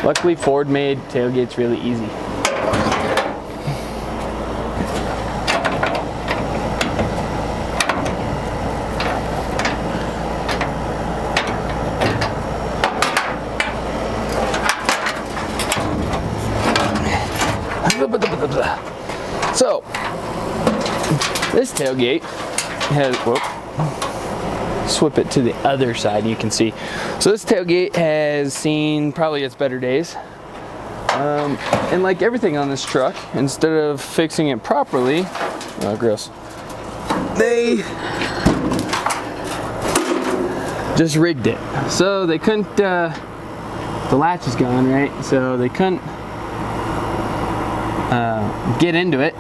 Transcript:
Luckily, Ford made tailgates really easy. So, this tailgate has, whoop, swip it to the other side, you can see. So this tailgate has seen probably its better days. And like everything on this truck, instead of fixing it properly, oh gross, they just rigged it. So they couldn't, the latch is gone, right? So they couldn't get into it.